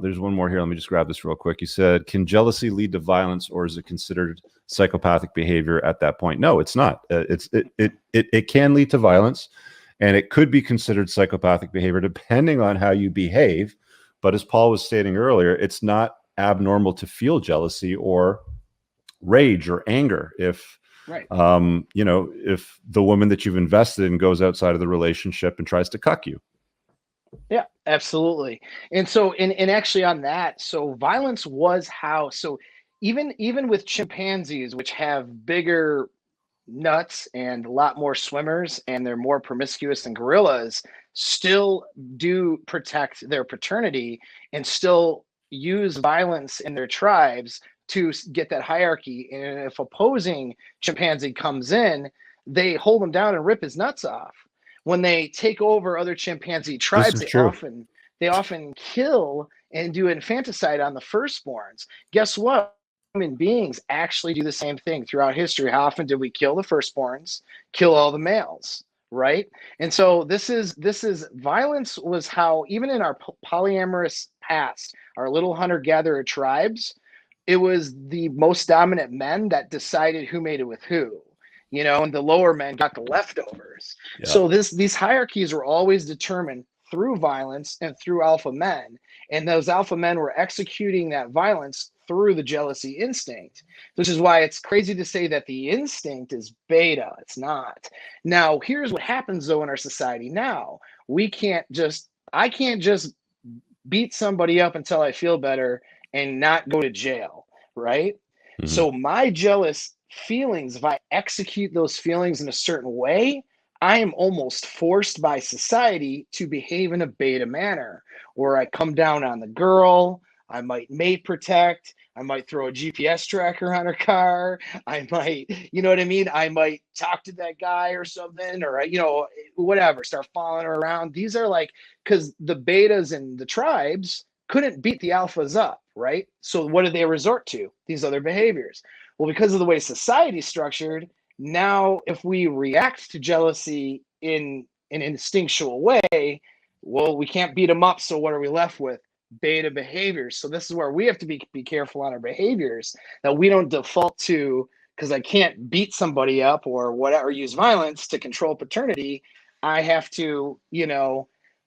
there's one more here. Let me just grab this real quick. You said, can jealousy lead to violence, or is it considered psychopathic behavior at that point? No, it's not. It can lead to violence, and it could be considered psychopathic behavior depending on how you behave. But as Paul was stating earlier, it's not abnormal to feel jealousy or rage or anger if right. If the woman that you've invested in goes outside of the relationship and tries to cuck you. Yeah, absolutely. And so, and actually on that, so violence was how, so even with chimpanzees, which have bigger nuts and a lot more swimmers, and they're more promiscuous than gorillas, still do protect their paternity and still use violence in their tribes to get that hierarchy. And if opposing chimpanzee comes in, they hold him down and rip his nuts off. When they take over other chimpanzee tribes, they often kill and do infanticide on the firstborns. Guess what? Human beings actually do the same thing throughout history. How often did we kill the firstborns, kill all the males, right? And so this is violence was how, even in our polyamorous past, our little hunter-gatherer tribes, it was the most dominant men that decided who made it with who, and the lower men got the leftovers. Yeah. So these hierarchies were always determined through violence and through alpha men. And those alpha men were executing that violence through the jealousy instinct, which is why it's crazy to say that the instinct is beta. It's not. Now, here's what happens though in our society now. I can't just beat somebody up until I feel better and not go to jail, right? Mm-hmm. So my jealous feelings, if I execute those feelings in a certain way, I am almost forced by society to behave in a beta manner, where I come down on the girl, I might mate protect, I might throw a GPS tracker on her car, I might, you know what I mean? I might talk to that guy or something, or, whatever, start following her around. These are like, because the betas and the tribes couldn't beat the alphas up, right? So what did they resort to? These other behaviors. Well, because of the way society is structured, now if we react to jealousy in an instinctual way, well, we can't beat them up. So what are we left with? Beta behaviors. So this is where we have to be careful on our behaviors, that we don't default to, because I can't beat somebody up or whatever, use violence to control paternity. I have to,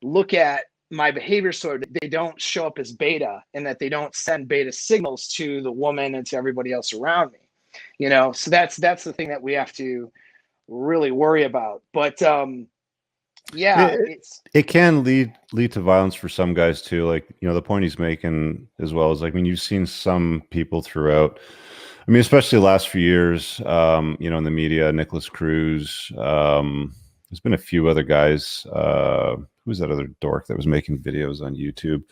look at my behavior so they don't show up as beta, and that they don't send beta signals to the woman and to everybody else around me. So that's the thing that we have to really worry about. But it can lead to violence for some guys too. Like, the point he's making as well is, like, you've seen some people throughout, especially the last few years, in the media, Nicholas Cruz, there's been a few other guys. Who's that other dork that was making videos on YouTube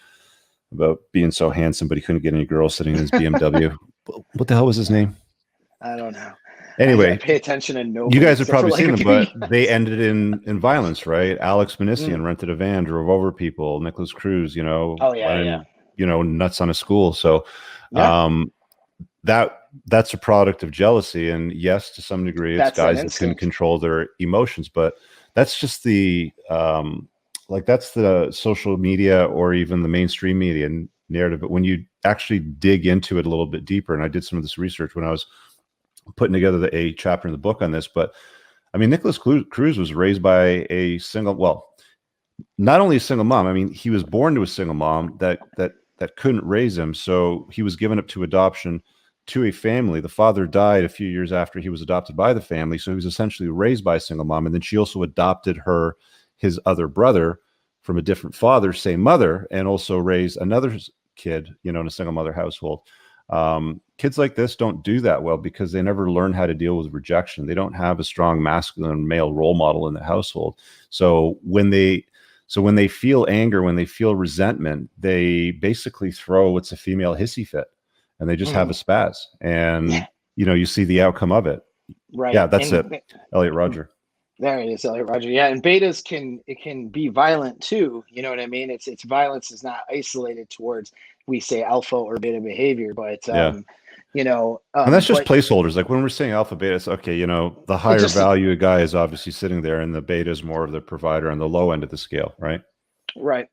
about being so handsome, but he couldn't get any girls sitting in his BMW? What the hell was his name? I don't know. Anyway, I pay attention and know. You guys have probably seen them, but they ended in violence, right? Alex Manissian rented a van, drove over people. Nicholas Cruz, nuts on a school. So, that's a product of jealousy, and yes, to some degree, it's guys that can control their emotions. But that's just the that's the social media or even the mainstream media narrative. But when you actually dig into it a little bit deeper, and I did some of this research when I was putting together a chapter in the book on this, but Nicholas Cruz was raised by a single, not only a single mom. He was born to a single mom that couldn't raise him, so he was given up to adoption to a family. The father died a few years after he was adopted by the family, so he was essentially raised by a single mom, and then she also adopted his other brother from a different father, same mother, and also raised another kid, in a single mother household. Kids like this don't do that well because they never learn how to deal with rejection. They don't have a strong masculine male role model in the household. So when they feel anger, when they feel resentment, they basically throw what's a female hissy fit, and they just have a spaz. And you see the outcome of it. Right. Yeah, that's it. Elliot Rodger. There it is, Elliot Rodger. Yeah, and betas can be violent too. You know what I mean? It's violence is not isolated towards, we say, alpha or beta behavior, but and that's just placeholders. Like when we're saying alpha, beta, it's okay. The higher value guy is obviously sitting there, and the beta is more of the provider on the low end of the scale, right? Right.